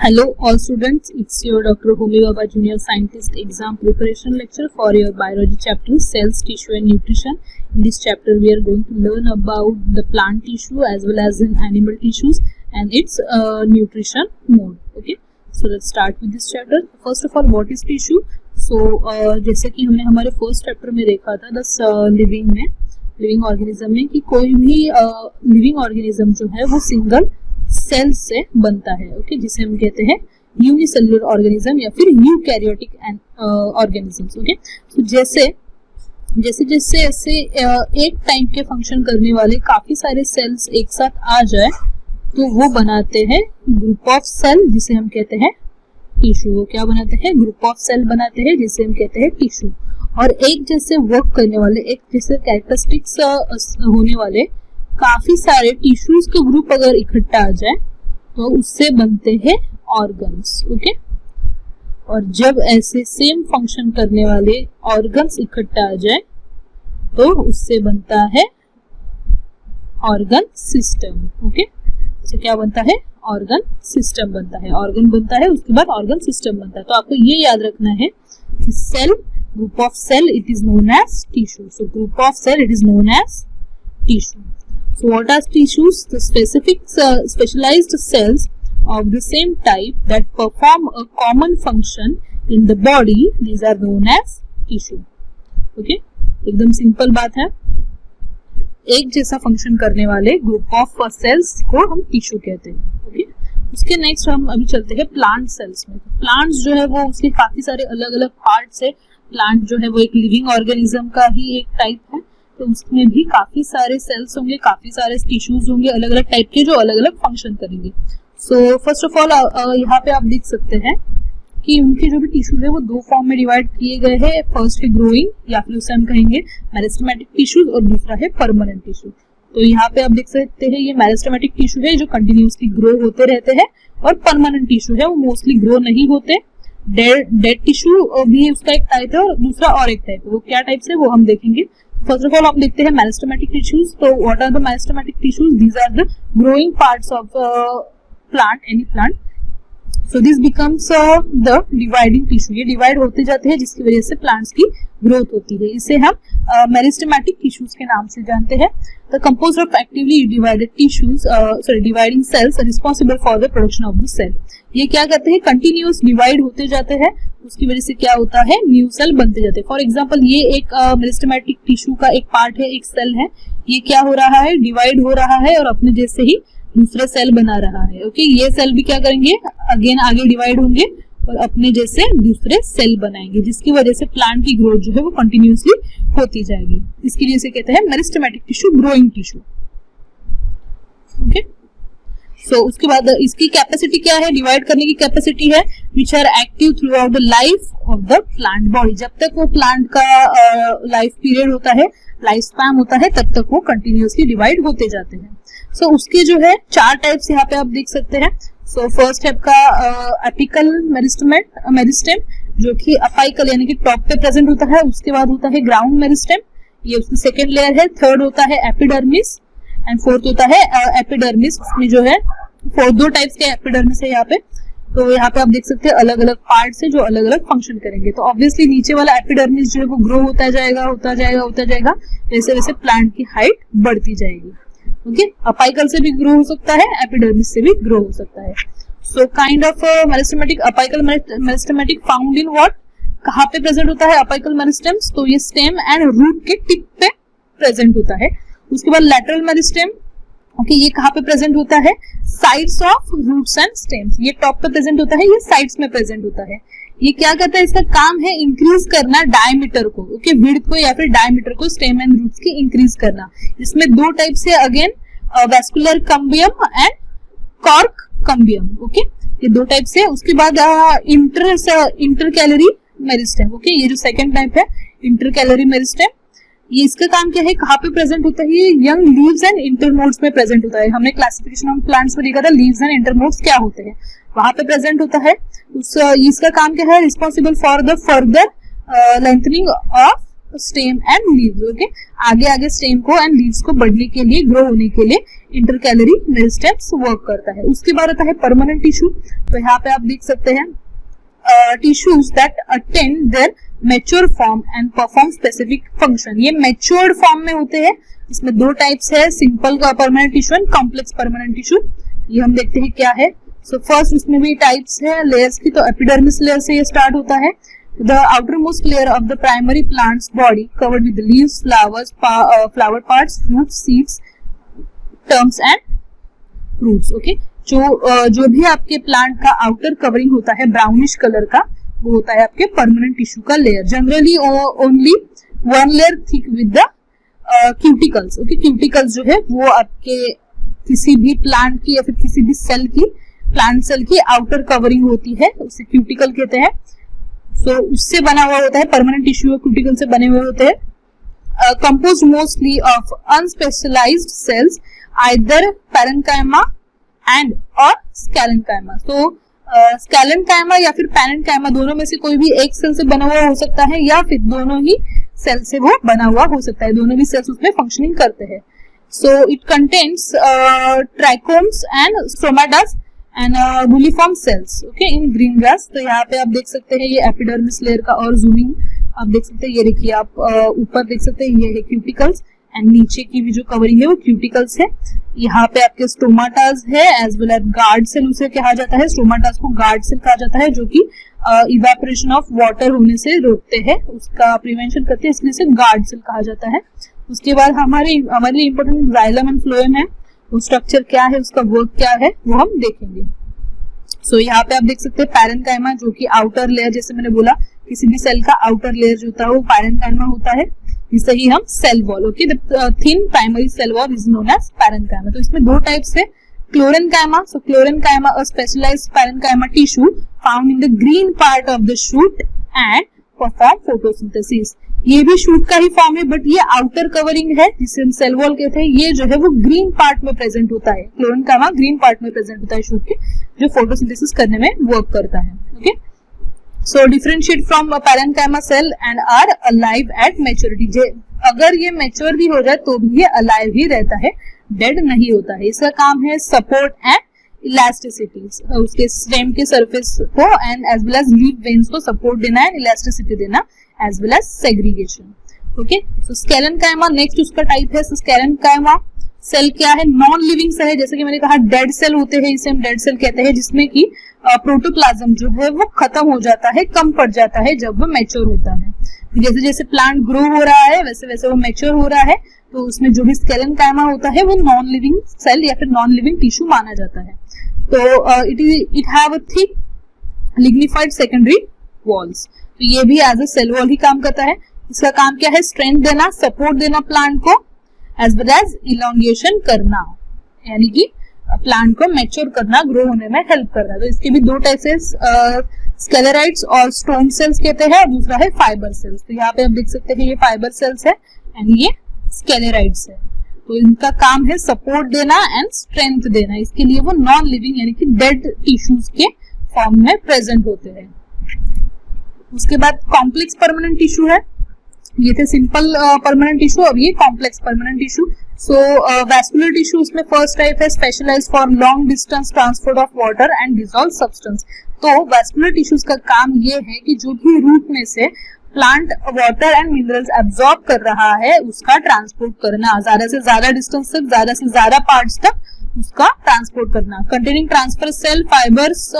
Hello all students, it's your Dr. Homi Baba Junior Scientist exam preparation lecture for your biology chapter cells, tissue and nutrition. In this chapter we are going to learn about the plant tissue as well as in animal tissues and its nutrition mode. Okay, so let's start with this chapter. First of all, what is tissue? So जैसे कि हमने हमारे first chapter में देखा था living organism में कि कोई भी लिविंग ऑर्गेनिज्म जो है वो सिंगल सेल से बनता है, ओके, जिसे हम कहते हैं यूनिसेलुलर ऑर्गेनिज्म या फिर यूकैरियोटिक ऑर्गेनिजम्स. ओके, तो जैसे एक टाइप के फंक्शन करने वाले काफी सारे सेल्स एक साथ आ जाए तो वो बनाते हैं ग्रुप ऑफ सेल जिसे हम कहते हैं टिश्यू. वो क्या बनाते हैं? ग्रुप ऑफ सेल बनाते हैं जिसे हम कहते हैं टिश्यू. और एक जैसे वर्क करने वाले, एक जैसे कैरेक्टरिस्टिक्स होने वाले काफी सारे टिश्यूज के ग्रुप अगर इकट्ठा आ जाए तो उससे बनते हैं ऑर्गन्स. ओके, और जब ऐसे सेम फंक्शन करने वाले ऑर्गन्स इकट्ठा आ जाए तो उससे बनता है ऑर्गन सिस्टम. ओके, तो क्या बनता है? ऑर्गन सिस्टम बनता है. ऑर्गन बनता है, उसके बाद ऑर्गन सिस्टम बनता है. तो आपको ये याद रखना है कि cell, group of cell, it is known as tissue. So group of cell it is known as tissue. So what are tissues? The specific specialized cells of the same type that perform a common function in the body, these are known as tissue. Okay, एकदम simple बात है. एक जैसा function करने वाले group of sales को हम tissue कहते हैं. ओके, उसके नेक्स्ट हम अभी चलते हैं प्लांट सेल्स में. प्लांट्स जो है वो उसके काफी सारे अलग अलग पार्ट्स है. प्लांट जो है वो एक लिविंग ऑर्गेनिज्म का ही एक टाइप है, तो उसमें भी काफी सारे सेल्स होंगे, काफी सारे टिश्यूज होंगे अलग अलग टाइप के जो अलग अलग फंक्शन करेंगे. सो फर्स्ट ऑफ ऑल यहाँ पे आप देख सकते हैं कि उनके जो भी टिश्यूज है वो दो फॉर्म में डिवाइड किए गए हैं. फर्स्ट है ग्रोइंग या फिर उसे हम कहेंगे मेरिस्टेमेटिक टिश्यूज और दूसरा है परमानेंट टिश्यू. तो यहाँ पे आप देख सकते हैं ये मेरिस्टेमेटिक टिश्यू है जो कंटिन्यूसली ग्रो होते रहते हैं, और परमानेंट टिश्यू है वो मोस्टली ग्रो नहीं होते. डेड टिश्यू भी उसका एक टाइप है और दूसरा और एक टाइप है. वो क्या टाइप है वो हम देखेंगे. First of all, हम देखते हैं मेरिस्टेमेटिक टिश्यूज. तो what are the meristematic tissues? These are the growing parts of plant, any plant. So this becomes the dividing tissue. ये डिवाइड होते जाते हैं जिसकी वजह से प्लांट्स की ग्रोथ होती है. इसे हम मेरिस्टेमेटिक टिश्यूज के नाम से जानते हैं. The composed of actively divided tissues, dividing cells responsible for the production of the cell. ये क्या करते हैं? कंटिन्यूअस डिवाइड होते जाते हैं, उसकी वजह से क्या होता है? न्यू सेल बनते जाते हैं. फॉर एग्जांपल ये एक मेरिस्टेमेटिक टिश्यू का एक पार्ट है, एक सेल है. ये क्या हो रहा है? डिवाइड हो रहा है और अपने जैसे ही दूसरे सेल बना रहा है. ओके, ये सेल भी क्या करेंगे? अगेन आगे डिवाइड होंगे और अपने जैसे दूसरे सेल बनाएंगे, जिसकी वजह से प्लांट की ग्रोथ जो है वो कंटिन्यूअसली होती जाएगी. इसके लिए इसे कहते हैं meristematic tissue, growing tissue. Okay, so उसके बाद इसकी कैपेसिटी क्या है? डिवाइड करने की कैपेसिटी है which are active throughout the life of the plant body. जब तक वो प्लांट का लाइफ पीरियड होता है, लाइफ स्पैन होता है, तब तक वो कंटिन्यूअसली डिवाइड होते जाते हैं. सो उसके जो है चार टाइप्स यहाँ पे आप देख सकते हैं. सो फर्स्ट टाइप का एपिकल मेरिस्टेम जो कि अपाइकल यानी कि टॉप पे प्रेजेंट होता है. उसके बाद होता है ग्राउंड मेरिस्टेम, ये उसकी सेकेंड लेयर है. थर्ड होता है एपिडर्मिस एंड फोर्थ होता है एपिडर्मिस. उसमें जो है दो टाइप्स के एपिडर्मिस है यहाँ पे. तो यहाँ पे आप देख सकते हैं अलग अलग पार्ट्स है जो अलग अलग फंक्शन करेंगे. तो ऑब्वियसली नीचे वाला एपिडर्मिस जो है वो ग्रो होता जाएगा, वैसे वैसे प्लांट की हाइट बढ़ती जाएगी. ओके, अपाइकल से भी ग्रो हो सकता है, एपिडर्मिस से भी ग्रो हो सकता है. So kind of meristematic, apical meristematic found in what? कहाँ पे प्रेजेंट होता है अपाइकल मेरिस्टेम्स? तो ये स्टेम एंड रूट के टिप पे प्रेजेंट होता है. उसके बाद लैटरल मेरिस्टेम, ओके, ये कहाँ पे प्रेजेंट होता है? Sides of roots and stems. ये टॉप पे प्रेजेंट होता है, ये साइड्स में प्रेजेंट होता है. ये क्या करता है? इसका काम है इंक्रीज करना डायमीटर को, ओके, विड्थ को या फिर डायमीटर को, स्टेम एंड रूट्स की इंक्रीज करना. इसमें दो टाइप से, again vascular cambium and cork cambium. Okay, ये दो टाइप से. उसके बाद इंटरकैलरी मेरिस्टेम. ओके, ये जो सेकंड टाइप है इंटरकैलरी मेरिस्टेम, ये इसका काम क्या है? कहाँ पे प्रेजेंट होता है? ये यंग लीव्स एंड इंटरनोड्स में प्रेजेंट होता है. हमने क्लासिफिकेशन ऑफ प्लांट्स में देखा था लीव्स एंड इंटरनोड्स क्या होते हैं, वहां पे प्रेजेंट होता है. इसका काम क्या है? Responsible for the further lengthening of stem and leaves. Okay, आगे आगे स्टेम को एंड लीव्स को बढ़ने के लिए, ग्रो होने के लिए इंटरकैलरी मेरिस्टेम्स वर्क करता है। उसके बाद आता है परमानेंट टिश्यू। तो यहाँ पे आप देख सकते हैं tissues that attain their mature form and perform specific function. ये मैच्योर्ड फॉर्म में होते हैं। इसमें दो टाइप्स है, simple permanent tissue and complex permanent tissue. ये हम देखते हैं क्या है। सो फर्स्ट उसमें भी टाइप्स है लेयर्स की। तो एपिडर्मिस लेयर से ये स्टार्ट होता है। The outermost layer of the primary plant's body covered with leaves, flowers, flower parts, roots, seeds, terms and roots. Okay, जो भी आपके प्लांट का आउटर कवरिंग होता है ब्राउनिश कलर का, वो होता है आपके परमानेंट टिश्यू का layer. Generally only one layer thick with the cuticles. Okay, cuticles जो है वो आपके किसी भी प्लांट की या फिर किसी भी सेल की, प्लांट सेल की आउटर कवरिंग होती है, उसे क्यूटिकल कहते हैं। सो उससे बना हुआ होता है परमानेंट टिश्यू, क्यूटिकल से बने हुए होते हैं। Composed mostly of unspecialised cells, either parenchyma and और स्कैलेन्काइमा। तो स्कैलेन्काइमा या फिर पैरेन्काइमा दोनों में से कोई भी एक सेल से बना हुआ हो सकता है, या फिर दोनों ही सेल से वो बना हुआ हो सकता है। दोनों भी सेल्स उसमें फंक्शनिंग करते हैं। So it contains trichomes and stomatas and bulliform cells. Okay, in green grass. तो यहाँ पे आप देख सकते हैं ये एपिडर्मिस लेयर का और जूमिंग आप देख सकते हैं। ये देखिए आप ऊपर देख सकते हैं, ये है क्यूटिकल्स एंड नीचे की भी जो कवरिंग है वो क्यूटिकल्स है। यहाँ पे आपके स्टोमाटास है as well as guard cell उसे कहा जाता है। स्टोमाटास को गार्ड सेल कहा जाता है, जो कि इवेपोरेशन ऑफ वाटर होने से रोकते हैं, उसका प्रिवेंशन करते हैं, इसलिए इसे गार्ड सेल कहा जाता है। उसके बाद हमारे लिए इंपॉर्टेंट जाइलम एंड फ्लोएम है। वो स्ट्रक्चर क्या है, उसका वर्क क्या है, वो हम देखेंगे। सो यहाँ पे आप देख सकते हैं पैरेन्काइमा, जो कि आउटर लेयर, जैसे मैंने बोला किसी भी सेल का आउटर लेयर जो होता है वो पैरेन्काइमा होता है। इसे ही हम cell wall, okay, the thin primary cell wall is known as parenchyma. तो इसमें दो टाइप्स है, chlorenchyma. So chlorenchyma a specialised parenchyma tissue found in the green part of the shoot and perform photosynthesis. ये भी shoot का ही form है, but ये आउटर कवरिंग है जिसे हम सेल वॉल कहते हैं। ये जो है वो ग्रीन पार्ट में प्रेजेंट होता है। क्लोरेन्काइमा ग्रीन पार्ट में प्रेजेंट होता है शूट के, जो फोटोसिंथेसिस करने में वर्क करता है। Okay, so differentiate from parenchyma cell and are alive at maturity. अगर ये मैच्योर भी हो जाए तो भी ये अलाइव ही रहता है, डेड नहीं होता है। इसका काम है सपोर्ट एंड इलास्टिसिटी, उसके स्टेम के सरफेस को and as well as leaf veins को सपोर्ट देना एंड इलास्टिसिटी देना, as well as segregation. Okay, so sclerenchyma next उसका टाइप है। स्कैलेन्काइमा सेल क्या है, नॉन लिविंग सेल है। जैसे कि मैंने कहा डेड सेल होते हैं, इसे हम डेड सेल कहते हैं, जिसमें कि प्रोटोप्लाज्म जो है वो खत्म हो जाता है, कम पड़ जाता है जब वो मैच्योर होता है। जैसे जैसे प्लांट ग्रो हो रहा है वैसे वैसे वो मैच्योर हो रहा है। तो उसमें जो भी स्कैलेन्काइमा होता है वो नॉन लिविंग सेल या फिर नॉन लिविंग टिश्यू माना जाता है। तो it have a thick lignified secondary walls. तो ये भी एज अ सेल वॉल ही काम करता है। इसका काम क्या है, स्ट्रेंथ देना, सपोर्ट देना प्लांट को, एज वेल एज इलोंगेशन करना, यानी कि प्लांट को मैच्योर करना, ग्रो होने में हेल्प करना। तो इसके भी दो टाइप्स है, स्क्लेराइड्स और स्टोन सेल्स कहते हैं, और दूसरा है फाइबर सेल्स। तो यहाँ पे आप देख सकते हैं ये फाइबर सेल्स है एंड ये स्क्लेराइड्स है। तो इनका काम है सपोर्ट देना एंड स्ट्रेंथ देना। इसके लिए वो नॉन लिविंग यानी कि डेड टिश्यूज के फॉर्म में प्रेजेंट होते हैं। उसके बाद कॉम्प्लेक्स परमानेंट टिश्यू है। ये थे सिंपल परमानेंट टिश्यू, अब ये complex permanent tissue. So vascular tissue इसमें फर्स्ट टाइप है, specialised for long distance transport of water and dissolve substance. तो वैस्कुलर टिश्यूज का काम ये है कि जो भी रूट में से plant water and minerals absorb कर रहा है उसका ट्रांसपोर्ट करना, ज्यादा से ज्यादा डिस्टेंस तक, ज्यादा से ज्यादा पार्ट्स तक उसका ट्रांसपोर्ट करना। Containing transfer cell, fibers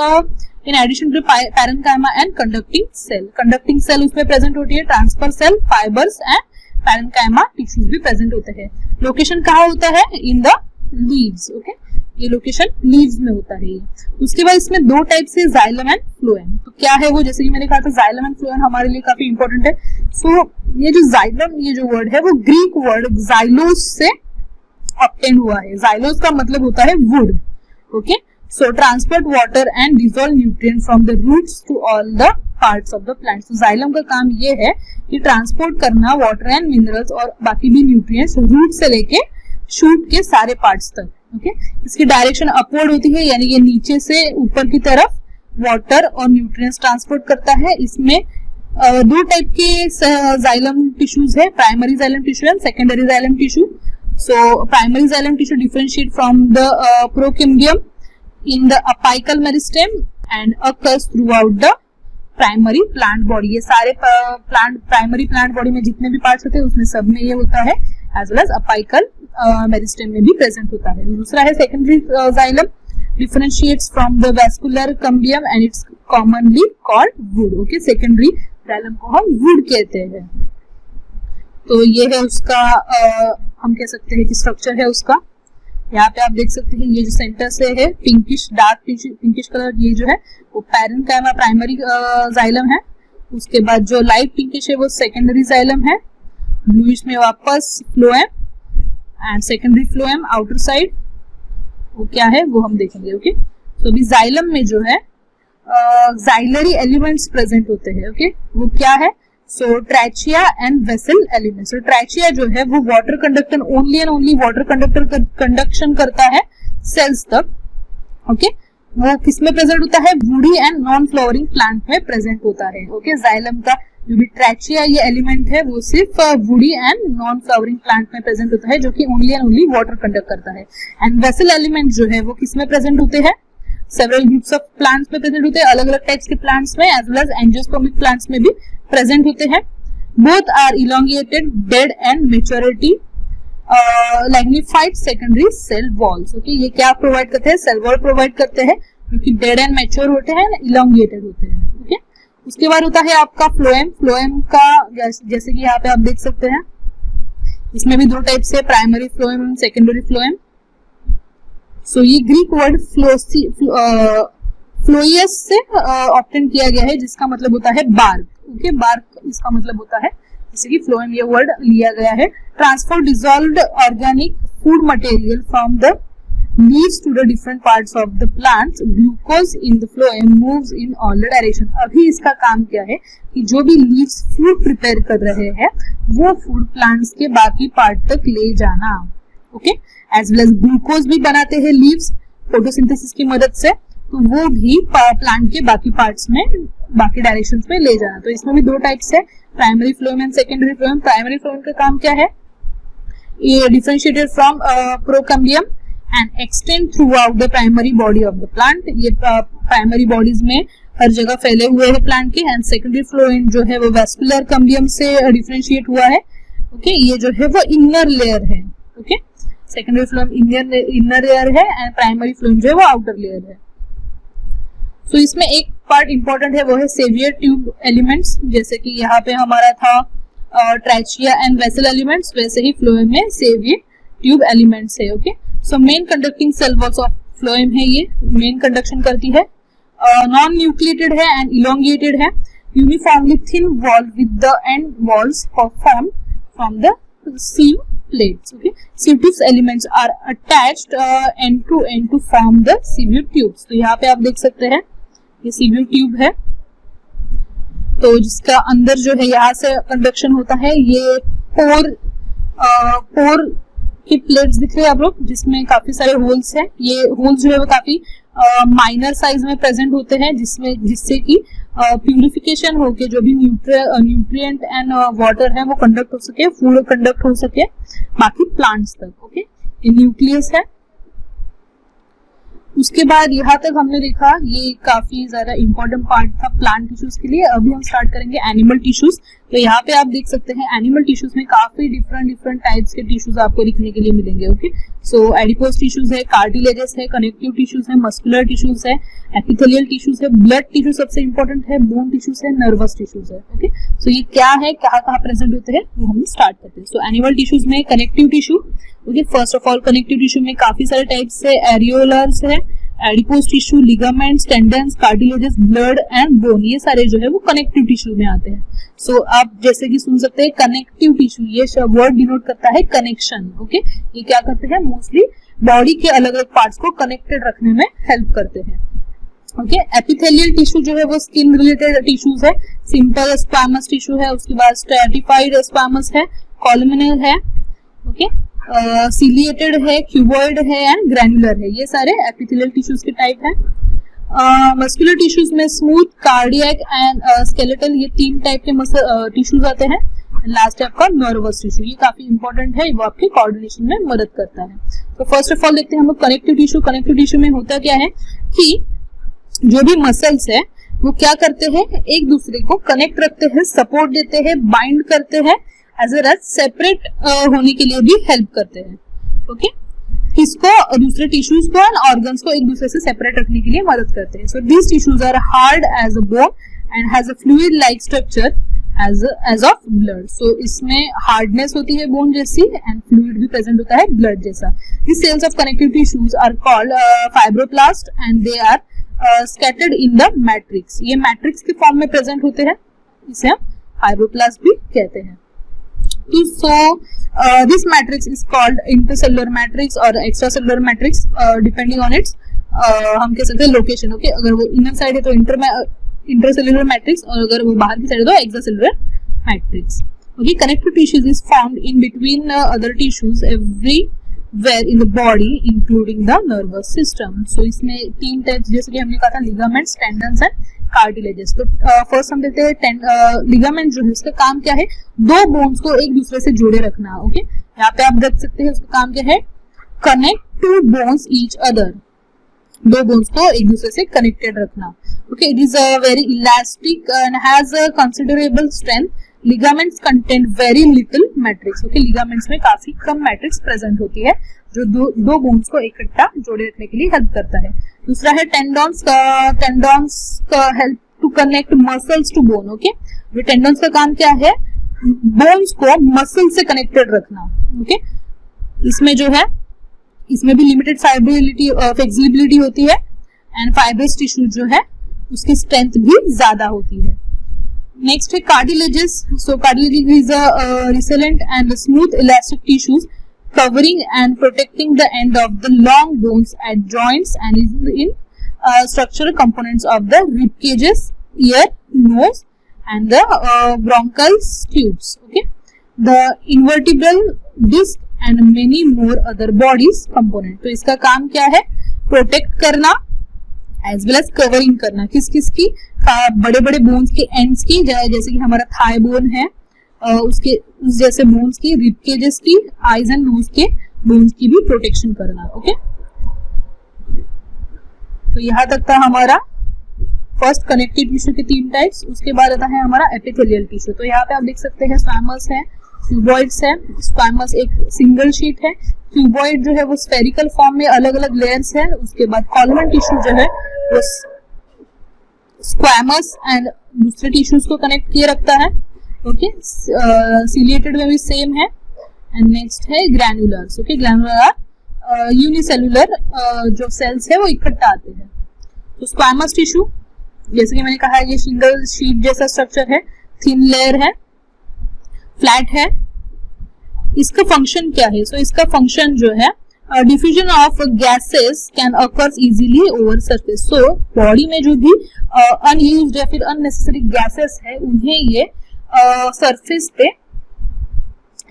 in addition to parenchyma and conducting cell. Conducting cell उसमें प्रेजेंट होती है, transfer cell, fibers and parenchyma tissues भी प्रेजेंट होते हैं। लोकेशन कहाँ होता है, इन द लीव्स। ओके, ये लोकेशन लीव्स में होता है। उसके बाद इसमें दो टाइप से जाइलम एंड फ्लोएम। तो क्या है वो, जैसे कि मैंने कहा था जाइलम एंड फ्लोएम हमारे लिए काफी इंपॉर्टेंट है। सो ये जो जाइलम, ये जो वर्ड है वो ग्रीक वर्ड जाइलोस से ऑब्टेन हुआ है। जाइलोस का मतलब होता है wood. Okay, so transport water and dissolve nutrient from the roots to all the parts of the plant. तो जाइलम का काम ये है कि ट्रांसपोर्ट करना वाटर एंड मिनरल्स और बाकी भी न्यूट्रिएंट्स रूट से लेके शूट के सारे पार्ट्स तक। ओके, इसकी डायरेक्शन अपवर्ड होती है, यानी ये नीचे से ऊपर की तरफ वाटर और न्यूट्रिएंट्स ट्रांसपोर्ट करता है। इसमें दो टाइप के जाइलम टिश्यूज है, primary xylem tissue and secondary xylem tissue. So primary xylem tissue differentiate from the procambium in the apical meristem and occurs throughout the primary plant body. ये सारे plant primary plant body में जितने भी parts होते हैं उसमें सब में ये होता है, as well as apical meristem में भी प्रेजेंट होता है. दूसरा है secondary xylem, differentiates from the vascular cambium and it's commonly called wood. Okay, secondary xylem को हम वुड कहते हैं. तो ये है उसका हम कह सकते हैं कि स्ट्रक्चर है उसका. यहाँ पे आप देख सकते हैं ये जो सेंटर से है पिंकिश, डार्क पिंकिश कलर, ये जो है वो पैरेन्काइमा प्राइमरी जाइलम है. उसके बाद जो लाइट पिंकिश है वो सेकेंडरी जाइलम है. ब्लूइश में वापस phloem and secondary phloem outer side, वो क्या है वो हम देखेंगे. ओके, तो अभी जाइलम में जो है जाइलरी एलिमेंट्स प्रेजेंट होते हैं. ओके, वो क्या है? सो ट्रैचिया एंड वेसल एलिमेंट्स. तो ट्रैचिया जो है वो water conductor, only and only water conductor conduction करता है सेल्स तक. ओके, वो किसमें प्रेजेंट होता है? Woody and non flowering plant में प्रेजेंट होता है. ओके, जाइलम का जो भी ट्रैचिया ये एलिमेंट है वो सिर्फ woody and non flowering plant में प्रेजेंट होता है, जो कि only and only water conduct करता है. एंड वेसल एलिमेंट जो है वो किसमें प्रेजेंट होते हैं? सेवरल ग्रुप्स ऑफ प्लांट्स में प्रेजेंट होते हैं, अलग अलग टाइप्स के प्लांट्स में, as well as angiospermic plants में भी प्रेजेंट होते हैं. Both are elongated, dead and maturity magnified secondary cell walls. Okay, ये क्या प्रोवाइड करते हैं? सेल वॉल प्रोवाइड करते हैं, क्योंकि डेड एंड मैच्योर होते हैं, इलोंगेटेड होते हैं. ओके, उसके बाद होता है आपका फ्लोएम. फ्लोएम का जैसे कि यहाँ पे आप देख सकते हैं, इसमें भी दो टाइप से, primary phloem and secondary phloem. So ये ग्रीक वर्ड फ्लोइयस से ऑब्टेन किया गया है, जिसका मतलब होता है बार्क. ओके, बार्क इसका मतलब होता है, जैसे कि फ्लोएम ये वर्ड लिया गया है. Transfer dissolved organic food material from the leaves to the different parts of the plants. Glucose in the phloem moves in all the direction. अभी इसका काम क्या है कि जो भी leaves फूड प्रिपेयर कर रहे हैं वो फूड प्लांट्स के बाकी पार्ट तक ले जाना. Okay, as well as glucose भी बनाते हैं लीव्स फोटोसिंथेसिस की मदद से, तो वो भी प्लांट के बाकी पार्ट्स में, बाकी डायरेक्शंस में ले जाना. तो इसमें भी दो टाइप्स है, primary phloem and secondary phloem. Primary phloem का काम क्या है? ये differentiated from procambium and extend throughout the primary body of the plant. ये प्राइमरी बॉडीज में हर जगह फैले हुए हैं प्लांट के. एंड सेकेंडरी फ्लोएम जो है वो वैस्कुलर कम्बियम से डिफरेंशिएट हुआ है. ओके, ये जो है वो इनर लेयर है. Okay, secondary phloem inner layer है एंड प्राइमरी फ्लोएम जो है वो आउटर लेयर है. सो इसमें एक पार्ट इंपॉर्टेंट है, वो है सेवियर ट्यूब एलिमेंट्स. जैसे कि यहाँ पे हमारा था ट्रैचिया एंड वेसल एलिमेंट्स, वैसे ही फ्लोएम में सेवियर ट्यूब एलिमेंट्स है. Okay, so main conducting cell walls of phloem है, ये मेन कंडक्शन करती है. नॉन न्यूक्लिएटेड है एंड इलोंगेटेड है. Uniformly thin wall with the end walls formed from the sieve plates. Okay, sieve tubes elements are attached end to form the sieve tubes. तो यहाँ पे आप देख सकते हैं ये सीव्यूर ट्यूब है, तो जिसका अंदर जो है यहाँ से कंडक्शन होता है. ये पोर की प्लेट्स दिख रहे हैं आप लोग, जिसमें काफी सारे होल्स हैं. ये होल्स जो है वो काफी माइनर साइज में प्रेजेंट होते हैं, जिससे कि प्यूरिफिकेशन होके जो भी न्यूट्रिएंट एंड वाटर है वो कंडक्ट हो सके, फूड कंडक्ट हो सके बाकी प्लांट्स तक. ओके, ये न्यूक्लियस है. उसके बाद यहाँ तक हमने देखा, ये काफी ज्यादा इंपॉर्टेंट पार्ट था प्लांट टिश्यूज के लिए. अभी हम स्टार्ट करेंगे एनिमल टिश्यूज. तो यहाँ पे आप देख सकते हैं एनिमल टिश्यूज में काफी डिफरेंट टाइप्स के टिश्यूज आपको दिखने के लिए मिलेंगे. ओके, सो एडिपोज टिश्यूज है, कार्टिलेजेस है, कनेक्टिव टिश्यूज है, मस्कुलर टिश्यूज है, एपिथेलियल टिश्यूज है, ब्लड टिश्यू सबसे इंपॉर्टेंट है, बोन टिश्यूज है, नर्वस टिश्यूज है. ओके, सो ये क्या है, कहाँ प्रेजेंट होते हैं वो हम स्टार्ट करते हैं. सो एनिमल टिश्यूज में connective tissue. Okay, first of all connective tissue में काफी सारे टाइप्स है. एरियोलर्स है, adipose tissue, ligaments, tendons, cartilages, blood and bone, ये सारे जो है वो कनेक्टिव टिश्यू में आते हैं. सो आप जैसे कि सुन सकते हैं कनेक्टिव टिश्यू, ये वर्ड डिनोट करता है कनेक्शन. ओके, ये क्या करते हैं? मोस्टली बॉडी के अलग अलग पार्ट्स को कनेक्टेड रखने में हेल्प करते हैं. ओके, एपिथेलियल टिश्यू जो है वो स्किन रिलेटेड टिश्यूज है. सिंपल स्क्वामस टिश्यू है, उसके बाद स्ट्रैटिफाइड स्क्वामस है, कॉलमिनल है. ओके, सिलिएटेड है, क्यूबॉइड है एंड ग्रैनुलर है. ये सारे एपिथेलियल टिश्यूज के टाइप है. मस्कुलर टिश्यूज में स्मूथ, कार्डियक एंड स्केलेटल, ये 3 टाइप के टिश्यूज आते हैं। लास्ट है आपका नर्वस टिश्यू, ये काफी इंपॉर्टेंट है, वो आपके कोऑर्डिनेशन में मदद करता है। तो फर्स्ट ऑफ ऑल देखते हैं हम लोग कनेक्टिव टिश्यू। कनेक्टिव टिश्यू में होता क्या है कि जो भी मसल्स है वो क्या करते हैं, एक दूसरे को कनेक्ट रखते हैं, सपोर्ट देते हैं, बाइंड करते हैं, एज वेल एज सेपरेट होने के लिए भी हेल्प करते हैं। ओके, इसको दूसरे टिश्यूज को एंड ऑर्गन्स को एक दूसरे से सेपरेट रखने के लिए मदद करते हैं। So these tissues are hard as a bone and has a fluid like structure as of blood. So इसमें हार्डनेस होती है बोन जैसी एंड फ्लूइड भी प्रेजेंट होता है ब्लड जैसा। This cells of connective tissues are called fibroblast and they are scattered in the matrix. ये matrix के फॉर्म में प्रेजेंट होते हैं, इसे हम फाइब्रोप्लास्ट भी कहते हैं। So this matrix is called intercellular matrix or extracellular matrix depending on its हम कह सकते हैं लोकेशन। ओके, अगर वो इनर साइड है तो इंटरसेल्युलर मैट्रिक्स और अगर वो बाहर की साइड है तो extracellular matrix. Okay, connective tissues is found in between other tissues everywhere in the body including the nervous system. So इसमें 3 टाइप्स, जैसे कि हमने कहा था, लिगामेंट्स, टेंडन्स एंड कार्टिलेजेस। तो फर्स्ट हम देखते हैं लिगामेंट जो है उसका काम क्या है, 2 बोन्स को एक दूसरे से जोड़े रखना। ओके, यहाँ पे आप देख सकते हैं उसका काम क्या है, connect 2 bones each other, 2 bones को एक दूसरे से कनेक्टेड रखना। Okay, it is very elastic and has a considerable strength. Ligaments contain very little matrix. Okay, ligaments में काफी कम मैट्रिक्स प्रेजेंट होती है जो दो बोन्स को इकट्ठा जोड़े रखने के लिए हेल्प करता है। दूसरा है टेंडन्स का help to connect muscles to bone. Okay, ये टेंडन्स का काम क्या है, बोन्स को मसल से कनेक्टेड रखना। ओके, इसमें जो है, इसमें भी लिमिटेड फाइब्रिलिटी फ्लेक्सिबिलिटी होती है एंड फाइब्रस टिश्यू जो है उसकी स्ट्रेंथ भी ज्यादा होती है। नेक्स्ट है cartilages. So cartilage is a resilient and smooth elastic tissues covering and protecting the end of the long bones at joints and is in structural components of the rib cages, ear, nose and the bronchial tubes. Okay, the invertebral disc and many more other bodies component. तो इसका काम क्या है, protect करना as well as covering करना। किस किस की, बड़े बड़े बोन्स के एंड्स की, जैसे कि हमारा थाई बोन है, उसके उस जैसे बोन्स की, रिब केजेस की, आईज एंड नोज के बोन्स की भी प्रोटेक्शन करना। ओके, तो यहाँ तक था हमारा फर्स्ट कनेक्टिव टिश्यू के 3 टाइप्स। उसके बाद आता है हमारा एपिथेलियल टिश्यू। तो यहाँ पे आप देख सकते हैं स्क्वैमस है, क्यूबॉइड्स है। स्क्वैमस एक सिंगल शीट है, क्यूबॉइड जो है वो स्फेरिकल फॉर्म में अलग अलग लेयर्स है। उसके बाद कॉलमन टिश्यू जो है वो स्क्वैमस एंड दूसरे टिश्यूज को कनेक्ट किए रखता है। ओके, सिलिएटेड में भी सेम है। एंड नेक्स्ट है ग्रैन्युलर्स। ओके, ग्रैन्युलर यूनिसेलुलर जो सेल्स है वो इकट्ठा आते हैं। तो स्क्वैमस टिश्यू, जैसे कि मैंने कहा, ये सिंगल शीट जैसा स्ट्रक्चर है, थिन लेयर है, फ्लैट है। इसका फंक्शन क्या है, सो इसका फंक्शन जो है, diffusion of gases can occurs easily over surface. So body में जो भी अनयूज्ड या फिर अननेसेसरी गैसेस है उन्हें ये सरफेस पे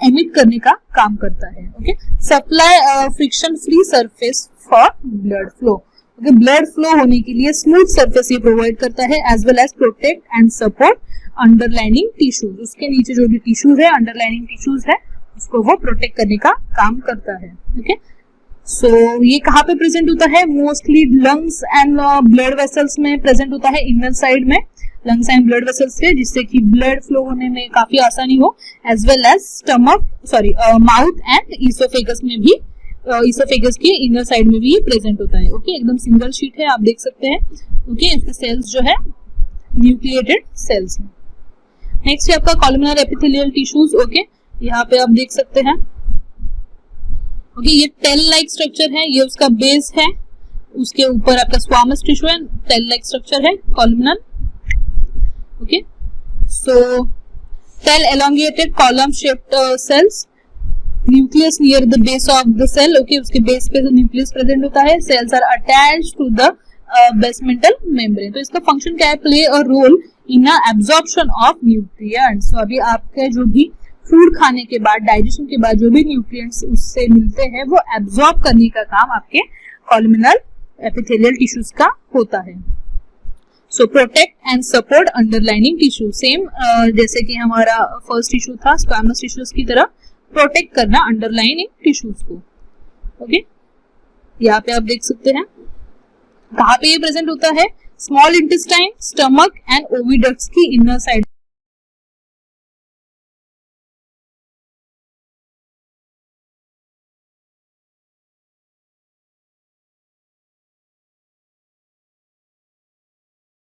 एमिट करने का काम करता है। Okay, supply friction free surface for blood flow. Okay, blood flow होने के लिए स्मूथ सरफेस ये प्रोवाइड करता है as well as protect and support underlining tissues. उसके नीचे जो भी टिश्यूज है, अंडरलाइनिंग टिश्यूज है, उसको वो प्रोटेक्ट करने का काम करता है। ओके, सो ये कहाँ पे प्रेजेंट होता है, mostly lungs and blood vessels में प्रेजेंट होता है, इनर साइड में लंग्स एंड ब्लड वेसल्स से, जिससे कि ब्लड फ्लो होने में काफी आसानी हो, as well as mouth and oesophagus में भी, ईसोफेगस के इनर साइड में भी ये प्रेजेंट होता है। ओके, एकदम सिंगल शीट है, आप देख सकते हैं। ओके, इसके सेल्स जो है न्यूक्लिएटेड सेल्स है। नेक्स्ट है आपका कॉलमनर एपिथेलियल टिश्यूज। ओके, यहाँ पे आप देख सकते हैं। ओके, ये टेल लाइक स्ट्रक्चर है, ये उसका बेस है, उसके ऊपर आपका स्क्वामस टिश्यू है, टेल लाइक स्ट्रक्चर है columnar. Okay, so tall elongated column shaped cells, nucleus near the base of the cell. Okay, उसके बेस पे न्यूक्लियस प्रेजेंट होता है। Cells are attached to the basement membrane. तो इसका function क्या है, play a role in absorption of nutrients. तो अभी आपके जो भी फूड खाने के बाद, डाइजेशन के बाद जो भी न्यूट्रिएंट्स उससे मिलते हैं वो एब्जॉर्ब करने का काम आपके कॉलमनल एपिथेलियल टिश्यूज का होता है। So protect and support underlining tissue, same जैसे कि हमारा फर्स्ट टिश्यू था स्क्वैमस टिश्यूज की तरह प्रोटेक्ट करना अंडरलाइनिंग टिश्यूज को। ओके, यहाँ पे आप देख सकते हैं कहाँ पे ये प्रेजेंट होता है, small intestine, stomach and oviducts की इनर साइड